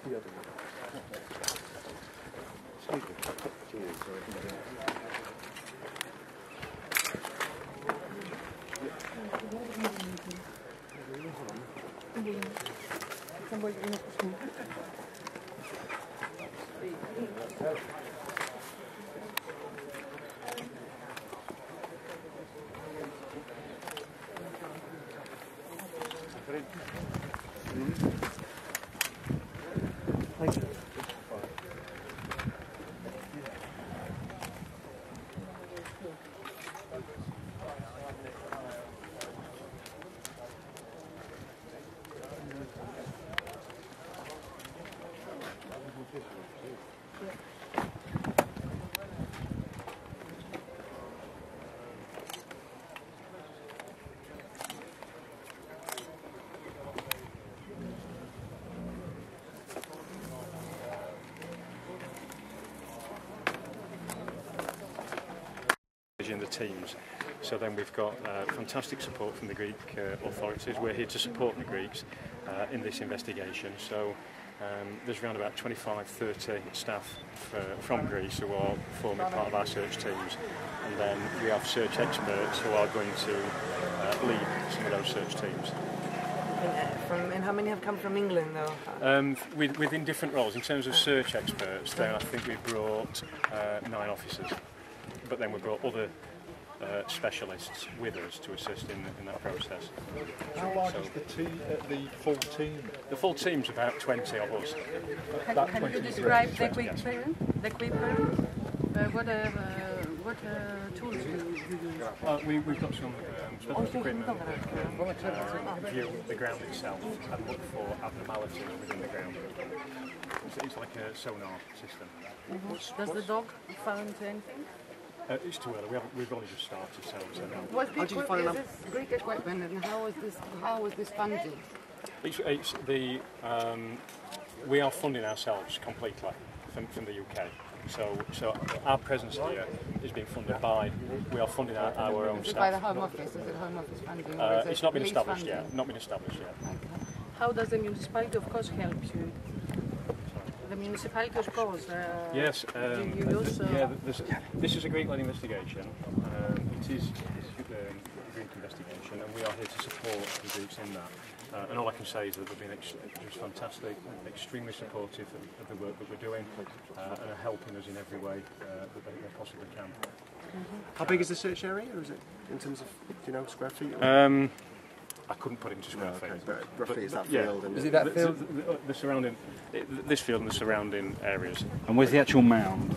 Thank you. In the teams. So then we've got fantastic support from the Greek authorities. We're here to support the Greeks in this investigation. So there's around about 25-30 staff from Greece who are forming part of our search teams, and then we have search experts who are going to lead some of those search teams. And how many have come from England though? Within different roles. In terms of search experts, then I think we brought 9 officers. But then we brought other specialists with us to assist in that process. How large is the full team? The full team's about 20 of us. Can you describe the equipment? What tools do you use? We've got some special equipment that can view the ground itself and look for abnormalities within the ground. It's like a sonar system. Does the dog find anything? It's too early. We've only just started, so no. What's the equipment? Is this Greek equipment, and how was this funded? It's the we are funding ourselves completely from the UK. So our presence here is being funded by. We are funding our own staff. By the Home Office? Is it Home Office funding? It's not been established yet. Not been established yet. Okay. How does the municipality, of course, help you? The municipality, of course. Yes. Yeah. This is a Greek-led investigation. It is a Greek investigation, and we are here to support the Greeks in that. And all I can say is that they've been just fantastic, extremely supportive of the work that we're doing, and are helping us in every way that they possibly can. How big is the search area, or is it in terms of square feet? I couldn't put it into square feet. But roughly it's that field. Is it that field? The surrounding, this field and the surrounding areas. And where's the actual mound?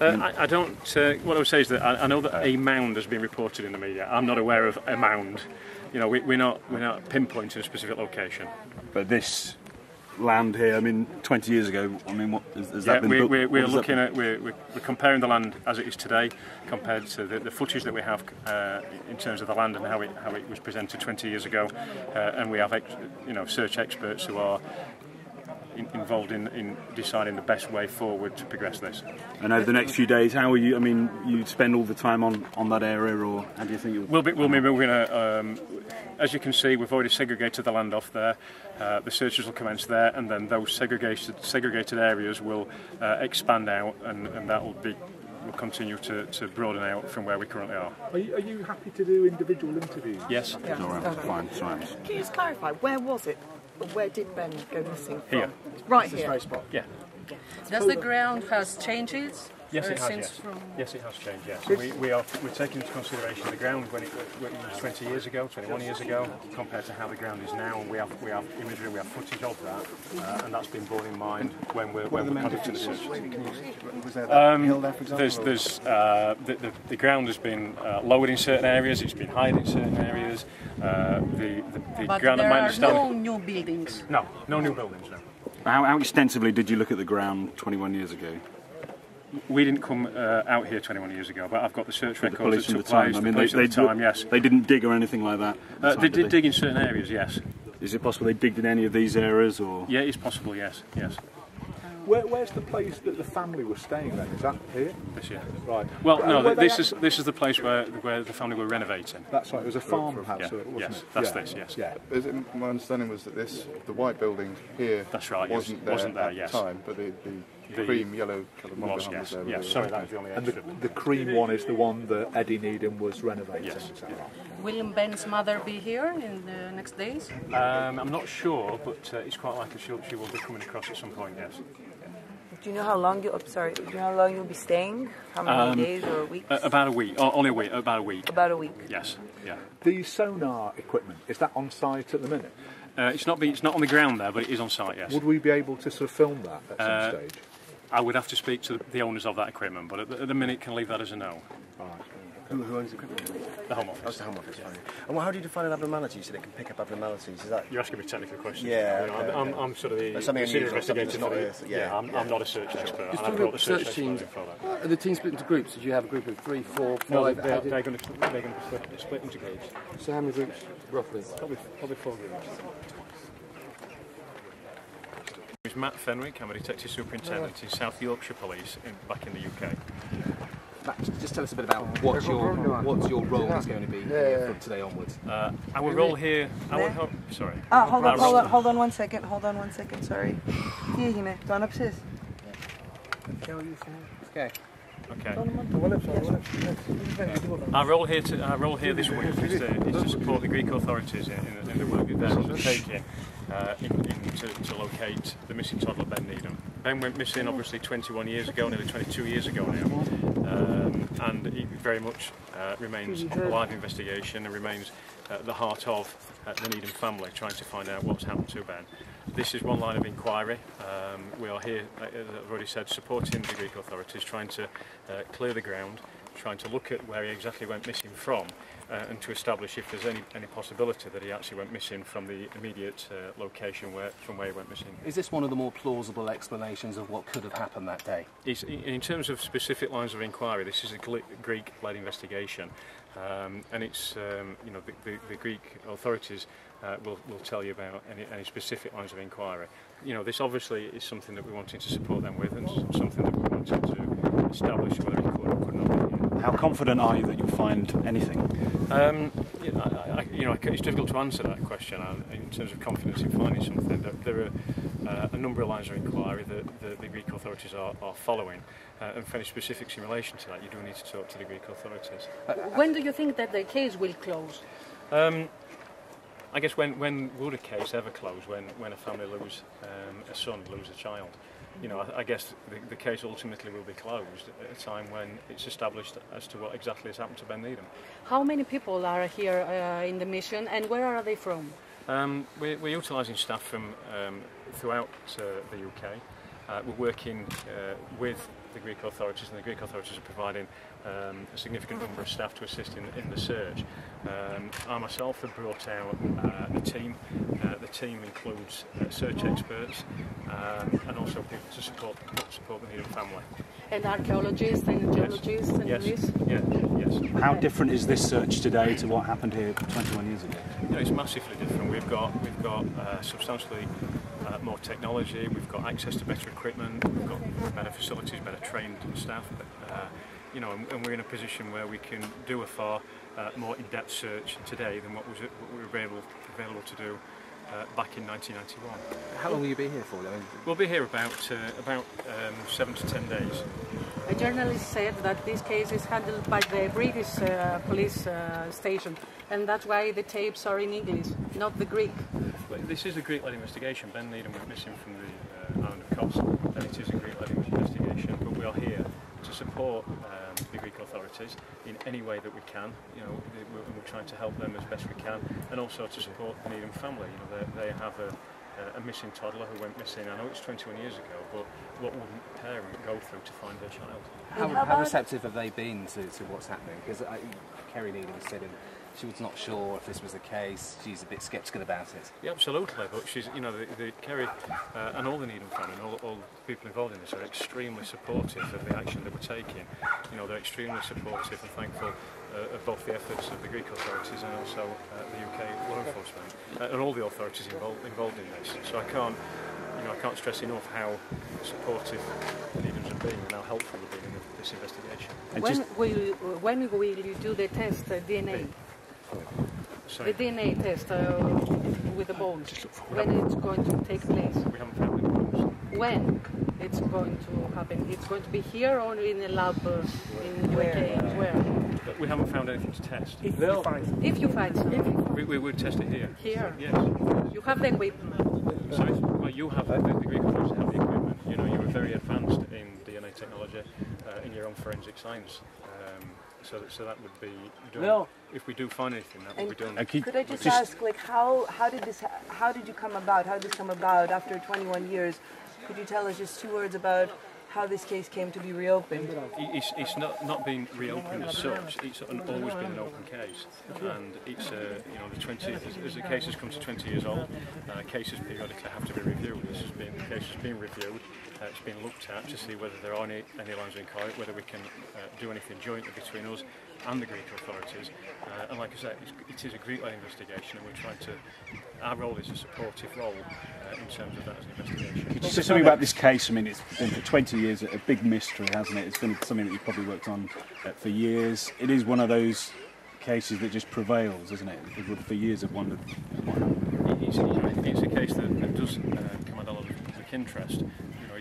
I don't. What I would say is that I know that a mound has been reported in the media. I'm not aware of a mound. You know, we're not pinpointing a specific location. But this land here, I mean, 20 years ago, I mean, what has that been built? We're looking at we're comparing the land as it is today compared to the footage that we have in terms of the land and how it was presented 20 years ago, and we have search experts who are involved in deciding the best way forward to progress this. And over the next few days, how are you? I mean, you spend all the time on that area, or how do you think you'll? We'll be moving. As you can see, we've already segregated the land off there. The searches will commence there, and then those segregated areas will expand out, and that will continue to broaden out from where we currently are. Are you happy to do individual interviews? Yes. Yeah. All right, fine. Can you just clarify, where was it? Where did Ben go missing from? Here. Right This here. very spot. Yeah. Does the ground has changes? Yes, it has. Yes, it has changed. Yes, we're taking into consideration the ground when it was 20 years ago, 21 years ago, compared to how the ground is now. And we have imagery, we have footage of that, and that's been borne in mind when we're conducting the search. Was there that hill there, for example? The ground has been lowered in certain areas. It's been higher in certain areas. The But ground, there at my are understanding, no new buildings. no new buildings. No. How extensively did you look at the ground 21 years ago? We didn't come out here 21 years ago, but I've got the search records that took place. I mean, yes. They didn't dig or anything like that. They did dig in certain areas, yes. Is it possible they digged in any of these areas, or? Yeah, it's possible, yes. Where's the place that the family was staying then? Is that here? This year. Right. Well, no, Were they this is the place where the family were renovating. That's right. It was a farmhouse, Yeah, wasn't yes, it? that's Yeah. this, yes. Yeah. My understanding was that the white building here That's right, yes. wasn't there at yes. the time, but the cream yellow coloured one Was, behind yes. was there. Yes, sorry, that was the only And extra. the cream one is the one that Eddie Needham was renovating. Yes. Is that right? Will Ben's mother be here in the next days? I'm not sure, but it's quite likely she will be coming across at some point, yes. Do you know how long you? Do you know how long you'll be staying? How many days or weeks? About a week. Only a week. About a week. About a week. Yes. Yeah. The sonar equipment, is that on site at the minute? It's not on the ground there, but it is on site. Yes. Would we be able to sort of film that at some stage? I would have to speak to the owners of that equipment, but at the minute can leave that as a no. Who owns the equipment? The Home Office. That's the Home Office. Fine. And how do you define an abnormality so they can pick up abnormalities? Is that You're asking me technical questions. Yeah, You know, okay, I'm sort of the That's something senior unusual, something investigator. that's not for the- yeah, I'm not a search expert. And Just I've talking brought about the search search teams, expert in for that. are the teams split into groups? Did you have a group of 3, 4, 5? No, How they're did- going to split into groups. So how many groups, roughly? Probably 4 groups. It's Matt Fenwick. I'm a detective superintendent in South Yorkshire Police back in the UK. Just tell us a bit about what your role is going to be here from today onwards. Our role here. Sorry. Hold on 1 second. Sorry. Yine. Donapsis. Okay. Okay. Our role here this week is to support the Greek authorities in the work that they're undertaking to locate the missing toddler Ben Needham. Ben went missing obviously 21 years ago, nearly 22 years ago now, and he very much remains a live investigation and remains at the heart of the Needham family, trying to find out what's happened to Ben. This is one line of inquiry. We are here, as I've already said, supporting the Greek authorities, trying to clear the ground, trying to look at where he exactly went missing from, and to establish if there's any possibility that he actually went missing from the immediate location from where he went missing. Is this one of the more plausible explanations of what could have happened that day? In terms of specific lines of inquiry, this is a Greek-led investigation, and it's the Greek authorities will tell you about any specific lines of inquiry. You know, this obviously is something that we wanted to support them with, and something that we wanted to establish whether it could or could not be. How confident are you that you'll find anything? It's difficult to answer that question in terms of confidence in finding something. There are a number of lines of inquiry that the Greek authorities are following, and for any specifics in relation to that, you do need to talk to the Greek authorities. When do you think that the case will close? I guess when would a case ever close? When a family lose a son, lose a child? You know, I guess the case ultimately will be closed at a time when it's established as to what exactly has happened to Ben Needham. How many people are here in the mission, and where are they from? We're utilising staff from throughout the UK. We're working with the Greek authorities, and the Greek authorities are providing a significant number of staff to assist in the search. I myself have brought out a team. The team includes search experts and also people to support the Needham family. And archaeologists and geologists and this? Yes. How different is this search today to what happened here 21 years ago? You know, it's massively different. We've got substantially more technology. We've got access to better equipment. We've got better facilities, better trained staff. And we're in a position where we can do a far more in-depth search today than what we were available to do back in 1991. How long will you be here for? We'll be here about 7 to 10 days. A journalist said that this case is handled by the British police station, and that's why the tapes are in English, not the Greek. But this is a Greek-led investigation. Ben Needham went missing from the island of Kos, and it is a Greek-led investigation. But we are here to support the Greek authorities in any way that we can. You know, we're trying to help them as best we can, and also to support the Needham family. You know, they have a missing toddler who went missing. I know it's 21 years ago, but what would a parent go through to find their child? How receptive have they been to what's happening? Because Kerry Needham was said she was not sure if this was the case. She's a bit sceptical about it. Yeah, absolutely. But she's, you know, the Kerry and all the Needham family and all the people involved in this are extremely supportive of the action that we're taking. You know, they're extremely supportive and thankful of both the efforts of the Greek authorities and also the UK law enforcement and all the authorities involved in this. So I can't, I can't stress enough how supportive the Canadians have been and how helpful they've been in this investigation. When will you do the test, DNA? Sorry? The DNA test with the bones. When it's going to take place? We haven't found any bones. When it's going to happen? It's going to be here or in a lab in UK? Where? We haven't found anything to test. If you find something. We would test it here. Here? Yes. You have the equipment. Sorry? Well, you have the Greek authorities have the equipment. You know, you were very advanced in DNA technology in your own forensic science. So that would be done. If we do find anything, that would be done. Could I just ask, like, how did you come about? How did this come about after 21 years? Could you tell us just 2 words about how this case came to be reopened? It's not been reopened as such. It's always been an open case, and it's the 20. As the case has come to 20 years old, cases periodically have to be reviewed. The case has been reviewed. It's been looked at to see whether there are any lines of inquiry, whether we can do anything jointly between us and the Greek authorities. And like I said, it is a Greek-led investigation, and we're trying to. Our role is a supportive role in terms of that as an investigation. Could you say something about this case? I mean, it's been for 20 years a big mystery, hasn't it? It's been something that you've probably worked on for years. It is one of those cases that just prevails, isn't it? People for years have wondered what happened. It's a case that does command a lot of public interest.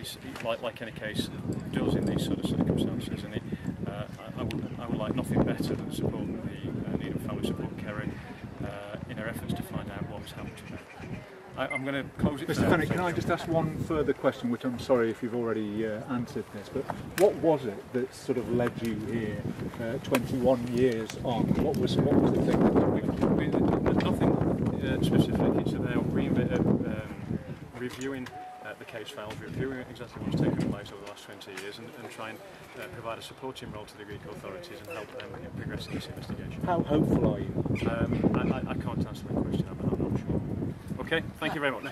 It's like any case does in these sort of circumstances, and I would like nothing better than support the Needham family, support Kerry in her efforts to find out what was happened to her. I'm going to close it. Mr. Fenwick, can I just ask one further question, which I'm sorry if you've already answered this, but what was it that sort of led you here 21 years on? What was the thing that nothing specific. It's about reviewing the case files, reviewing exactly what's taken place over the last 20 years and try and provide a supporting role to the Greek authorities and help them in progressing this investigation. How hopeful are you? I can't answer that question, I'm not sure. Okay, thank you very much.